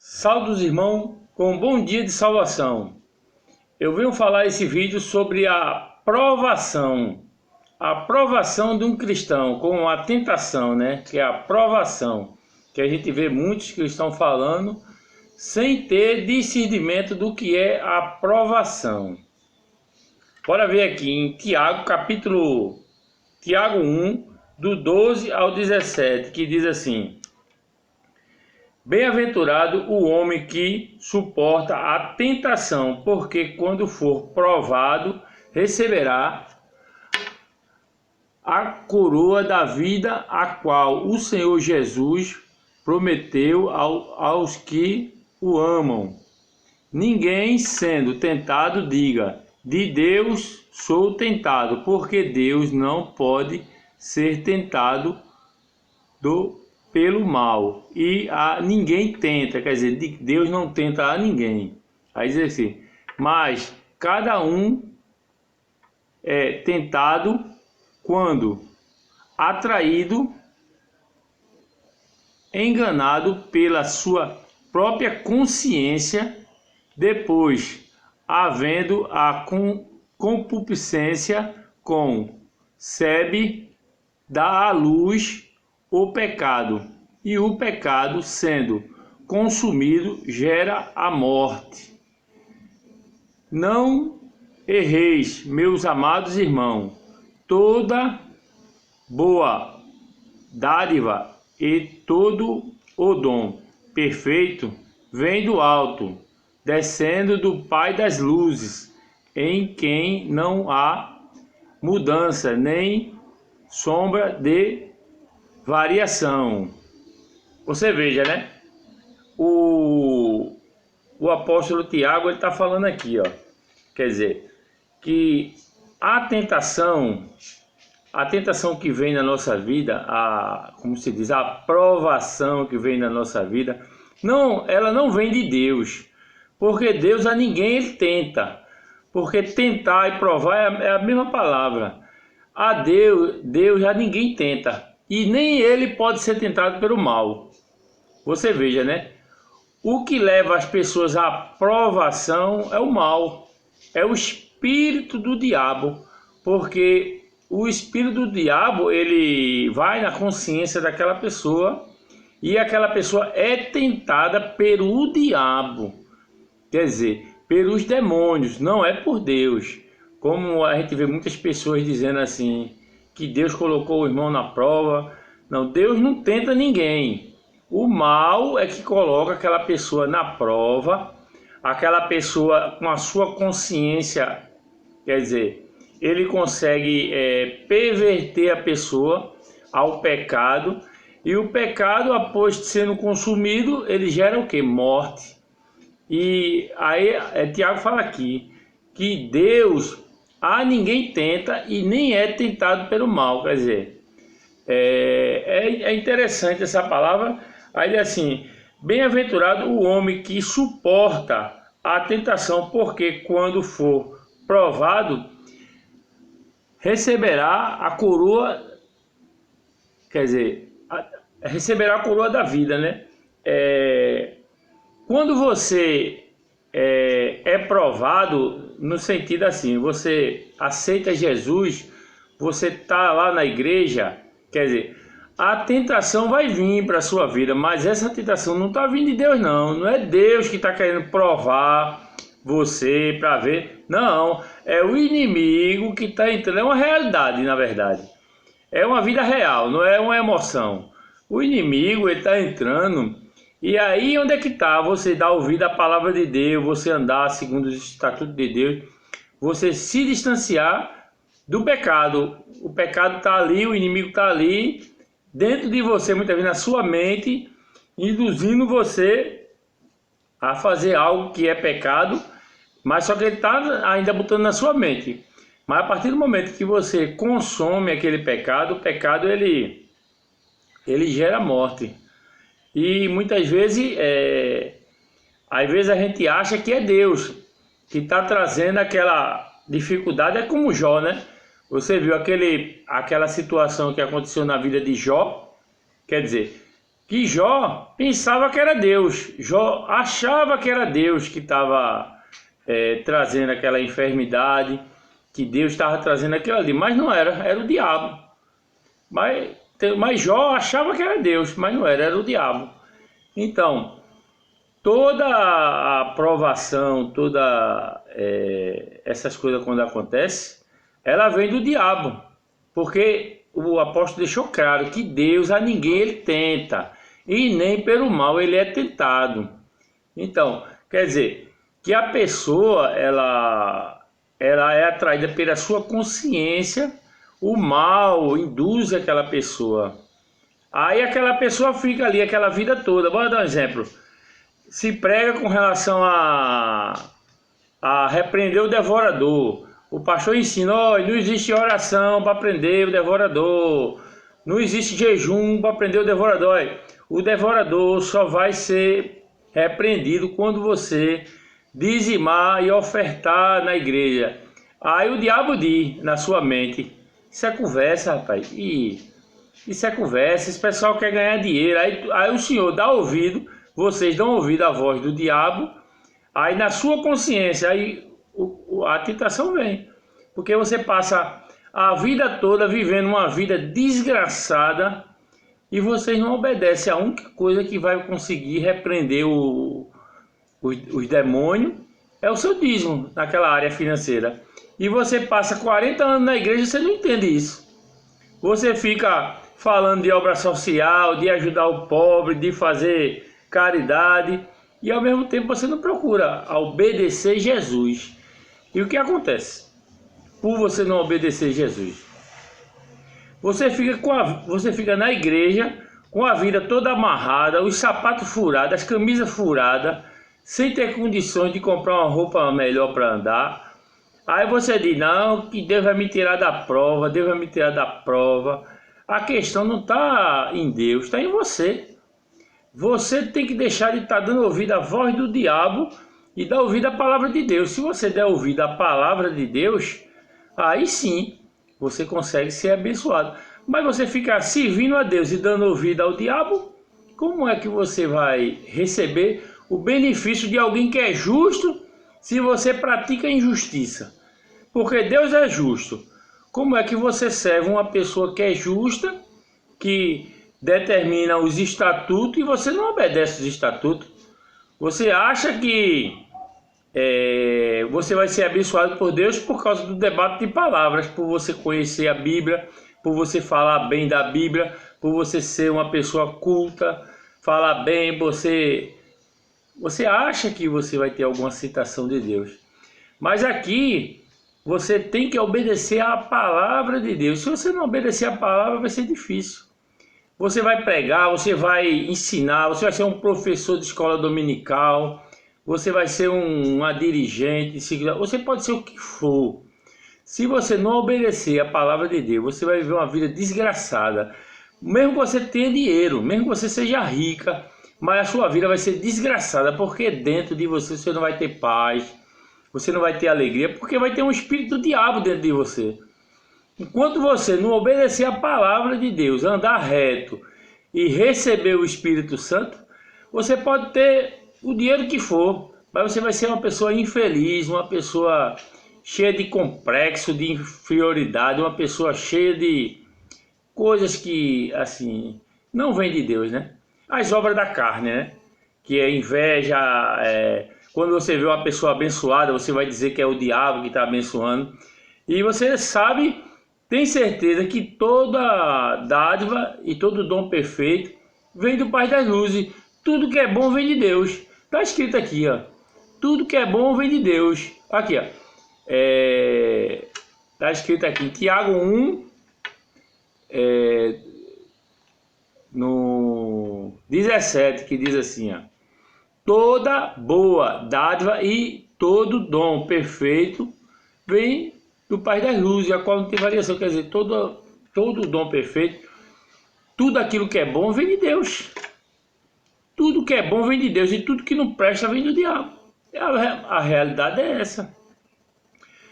Saudos irmãos, com um bom dia de salvação. Eu venho falar esse vídeo sobre a provação de um cristão, com a tentação, né? Que é a provação, que a gente vê muitos cristãos falando sem ter discernimento do que é a provação. Bora ver aqui em Tiago 1, do 12 ao 17, que diz assim: Bem-aventurado o homem que suporta a tentação, porque quando for provado, receberá a coroa da vida, a qual o Senhor Jesus prometeu aos que o amam. Ninguém sendo tentado diga: de Deus sou tentado, porque Deus não pode ser tentado pelo mal, e a ninguém tenta, quer dizer, Deus não tenta a ninguém. Aí diz assim: mas cada um é tentado quando atraído, enganado pela sua própria consciência, depois, havendo a concupiscência, concebe, dá à luz o pecado, e o pecado, sendo consumido, gera a morte. Não erreis, meus amados irmãos, toda boa dádiva e todo o dom perfeito vem do alto, descendo do Pai das luzes, em quem não há mudança nem sombra de variação. Você veja, né? O apóstolo Tiago, ele está falando aqui, ó. Quer dizer, que a tentação que vem na nossa vida, como se diz, a provação que vem na nossa vida, ela não vem de Deus, porque Deus a ninguém ele tenta, porque tentar e provar é a mesma palavra. A Deus a ninguém tenta, e nem ele pode ser tentado pelo mal. Você veja, né? O que leva as pessoas à provação é o mal, é o espírito do diabo, porque o espírito do diabo, ele vai na consciência daquela pessoa, e aquela pessoa é tentada pelo diabo, quer dizer, pelos demônios, não é por Deus. Como a gente vê muitas pessoas dizendo assim, que Deus colocou o irmão na prova. Não, Deus não tenta ninguém. O mal é que coloca aquela pessoa na prova, aquela pessoa com a sua consciência, quer dizer, ele consegue perverter a pessoa ao pecado, e o pecado, após sendo consumido, ele gera o que? Morte. E aí Tiago fala aqui que Deus a ninguém tenta e nem é tentado pelo mal. Quer dizer, é interessante essa palavra. Aí ele assim: bem-aventurado o homem que suporta a tentação, porque quando for provado, receberá a coroa, quer dizer, receberá a coroa da vida, né? Quando você é provado, no sentido assim, você aceita Jesus, você está lá na igreja, quer dizer, a tentação vai vir para a sua vida, mas essa tentação não está vindo de Deus, não é Deus que está querendo provar você para ver, não, é o inimigo que está entrando, é uma realidade, na verdade, é uma vida real, não é uma emoção. O inimigo, ele está entrando. E aí onde é que está? Você dá ouvido à palavra de Deus, você andar segundo os estatutos de Deus, você se distanciar do pecado. O pecado está ali, o inimigo está ali, dentro de você, muitas vezes na sua mente, induzindo você a fazer algo que é pecado, mas só que ele está ainda botando na sua mente. Mas a partir do momento que você consome aquele pecado, o pecado ele gera morte. E muitas vezes, às vezes a gente acha que é Deus que está trazendo aquela dificuldade. É como Jó, né? Você viu aquela situação que aconteceu na vida de Jó? Quer dizer, que Jó pensava que era Deus. Jó achava que era Deus que estava trazendo aquela enfermidade, que Deus estava trazendo aquilo ali, mas não era, era o diabo. Mas Jó achava que era Deus, mas não era, era o diabo. Então, toda a provação, essas coisas quando acontecem, ela vem do diabo, porque o apóstolo deixou claro que Deus a ninguém ele tenta, e nem pelo mal ele é tentado. Então, quer dizer, que a pessoa, ela é atraída pela sua consciência, o mal induz aquela pessoa. Aí aquela pessoa fica ali aquela vida toda. Bora dar um exemplo. Se prega com relação a repreender o devorador. O pastor ensina, não existe oração para prender o devorador. Não existe jejum para prender o devorador. O devorador só vai ser repreendido quando você dizimar e ofertar na igreja. Aí o diabo diz na sua mente, isso é conversa, rapaz. Isso é conversa, esse pessoal quer ganhar dinheiro. Aí o Senhor dá ouvido, vocês dão ouvido à voz do diabo, aí na sua consciência, aí a tentação vem. Porque você passa a vida toda vivendo uma vida desgraçada e vocês não obedecem. A única coisa que vai conseguir repreender os demônios é o seu dízimo naquela área financeira. E você passa 40 anos na igreja e você não entende isso. Você fica falando de obra social, de ajudar o pobre, de fazer caridade, e ao mesmo tempo você não procura obedecer Jesus. E o que acontece? Por você não obedecer Jesus, você fica na igreja com a vida toda amarrada, os sapatos furados, as camisas furadas, sem ter condições de comprar uma roupa melhor para andar. Aí você diz, não, que Deus vai me tirar da prova, Deus vai me tirar da prova. A questão não está em Deus, está em você. Você tem que deixar de estar dando ouvido à voz do diabo e dar ouvido à palavra de Deus. Se você der ouvido à palavra de Deus, aí sim você consegue ser abençoado. Mas você ficar servindo a Deus e dando ouvido ao diabo, como é que você vai receber o benefício de alguém que é justo se você pratica injustiça? Porque Deus é justo. Como é que você serve uma pessoa que é justa, que determina os estatutos, e você não obedece os estatutos? Você acha que você vai ser abençoado por Deus por causa do debate de palavras, por você conhecer a Bíblia, por você falar bem da Bíblia, por você ser uma pessoa culta, falar bem, você acha que você vai ter alguma citação de Deus. Mas aqui você tem que obedecer à palavra de Deus. Se você não obedecer à palavra, vai ser difícil. Você vai pregar, você vai ensinar, você vai ser um professor de escola dominical, você vai ser uma dirigente, você pode ser o que for. Se você não obedecer à palavra de Deus, você vai viver uma vida desgraçada. Mesmo que você tenha dinheiro, mesmo que você seja rica, mas a sua vida vai ser desgraçada, porque dentro de você não vai ter paz, você não vai ter alegria, porque vai ter um espírito do diabo dentro de você. Enquanto você não obedecer a palavra de Deus, andar reto e receber o Espírito Santo, você pode ter o dinheiro que for, mas você vai ser uma pessoa infeliz, uma pessoa cheia de complexo, de inferioridade, uma pessoa cheia de coisas que, assim, não vem de Deus, né? As obras da carne, né? Que é inveja, quando você vê uma pessoa abençoada, você vai dizer que é o diabo que está abençoando. E você sabe, tem certeza que toda dádiva e todo dom perfeito vem do Pai das Luzes. Tudo que é bom vem de Deus. Está escrito aqui, ó. Tudo que é bom vem de Deus. Aqui, ó. Está escrito aqui em Tiago 1, no 17, que diz assim, ó: toda boa dádiva e todo dom perfeito vem do Pai das Luzes, a qual não tem variação. Quer dizer, todo dom perfeito, tudo aquilo que é bom vem de Deus. Tudo que é bom vem de Deus e tudo que não presta vem do diabo. A realidade é essa.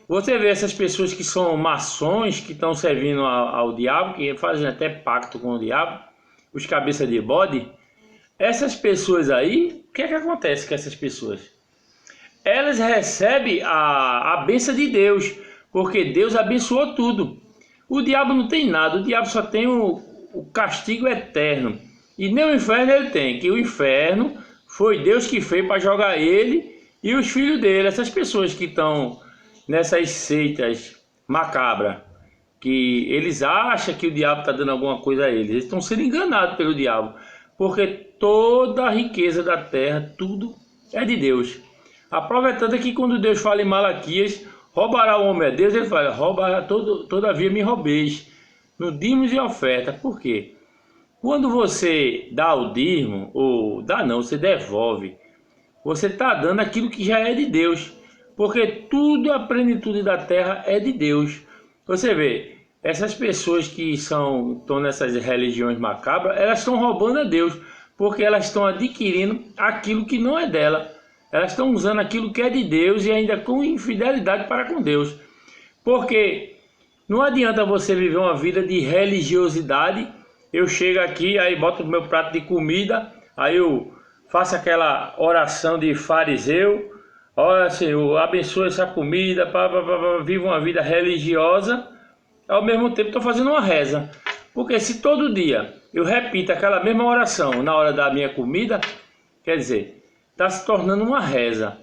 Você vê essas pessoas que são maçons, que estão servindo ao diabo, que fazem até pacto com o diabo, os cabeças de bode, essas pessoas aí, o que é que acontece com essas pessoas? Elas recebem a bênção de Deus, porque Deus abençoou tudo. O diabo não tem nada, o diabo só tem o castigo eterno. E nem o inferno ele tem, que o inferno foi Deus que fez para jogar ele e os filhos dele, essas pessoas que estão nessas seitas macabras, que eles acham que o diabo está dando alguma coisa a eles. Eles estão sendo enganados pelo diabo, porque toda a riqueza da terra, tudo é de Deus. A prova é tanta que quando Deus fala em Malaquias, roubará o homem a Deus, ele fala, roubará todavia me roubeis, no dízimos e oferta. Por quê? Quando você dá o dízimo, ou dá não, você devolve, você está dando aquilo que já é de Deus, porque tudo, a plenitude da terra é de Deus. Você vê, essas pessoas que estão nessas religiões macabras, elas estão roubando a Deus, porque elas estão adquirindo aquilo que não é dela. Elas estão usando aquilo que é de Deus e ainda com infidelidade para com Deus. Porque não adianta você viver uma vida de religiosidade. Eu chego aqui, aí boto o meu prato de comida, aí eu faço aquela oração de fariseu. Olha, Senhor, abençoa essa comida, vivo uma vida religiosa. Ao mesmo tempo estou fazendo uma reza. Porque se todo dia eu repito aquela mesma oração na hora da minha comida, quer dizer, está se tornando uma reza.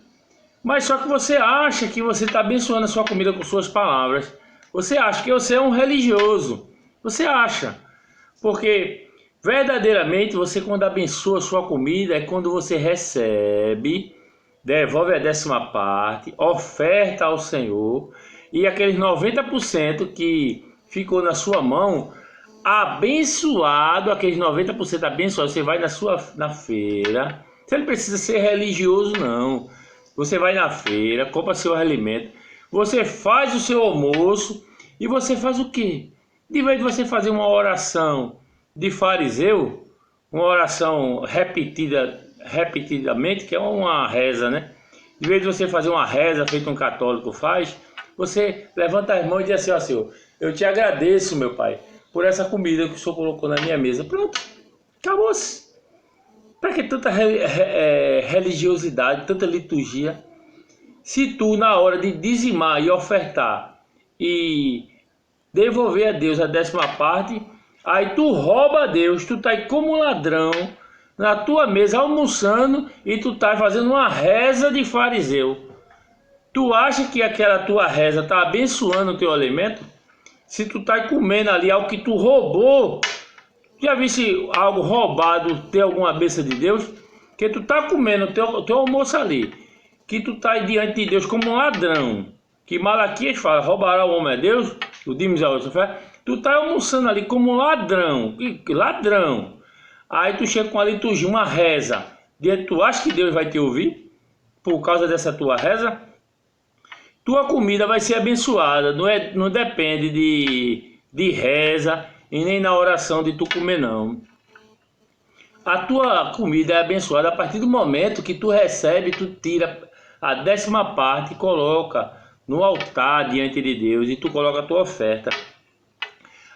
Mas só que você acha que você está abençoando a sua comida com suas palavras. Você acha que você é um religioso. Você acha. Porque verdadeiramente você, quando abençoa a sua comida, é quando você recebe, devolve a 10ª parte, oferta ao Senhor, e aqueles 90% que ficou na sua mão, abençoado, aqueles 90% abençoado, você vai na feira. Você não precisa ser religioso, não. Você vai na feira, compra seu alimento, você faz o seu almoço e você faz o quê? De vez de você fazer uma oração de fariseu, uma oração repetidamente, que é uma reza, né? De vez de você fazer uma reza feito um católico faz, você levanta as mãos e diz assim, ó Senhor, eu te agradeço, meu Pai, por essa comida que o Senhor colocou na minha mesa. Pronto, acabou-se. Para que tanta religiosidade, tanta liturgia? Se tu, na hora de dizimar e ofertar e devolver a Deus a 10ª parte, aí tu rouba a Deus, tu tá aí como um ladrão na tua mesa almoçando e tu tá fazendo uma reza de fariseu. Tu acha que aquela tua reza tá abençoando o teu alimento? Se tu tá comendo ali algo que tu roubou, já visse algo roubado ter alguma bênção de Deus? Que tu tá comendo o teu almoço ali, que tu tá diante de Deus como um ladrão, que Malaquias fala, roubará o homem a Deus, o dízimos a oferta. Tu tá almoçando ali como um ladrão, ladrão. Aí tu chega com a liturgia, uma reza, tu acha que Deus vai te ouvir por causa dessa tua reza? Tua comida vai ser abençoada, não depende de reza e nem na oração de tu comer, não. A tua comida é abençoada a partir do momento que tu recebe, tu tira a 10ª parte e coloca no altar diante de Deus e tu coloca a tua oferta.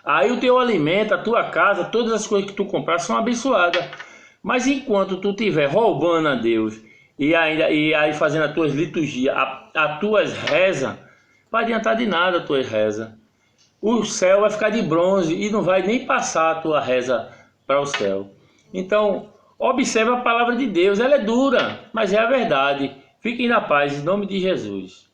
Aí o teu alimento, a tua casa, todas as coisas que tu comprar são abençoadas. Mas enquanto tu estiver roubando a Deus e aí fazendo as tuas liturgias, as tuas rezas, não vai adiantar de nada as tuas rezas. O céu vai ficar de bronze e não vai nem passar a tua reza para o céu. Então, observe a palavra de Deus, ela é dura, mas é a verdade. Fiquem na paz, em nome de Jesus.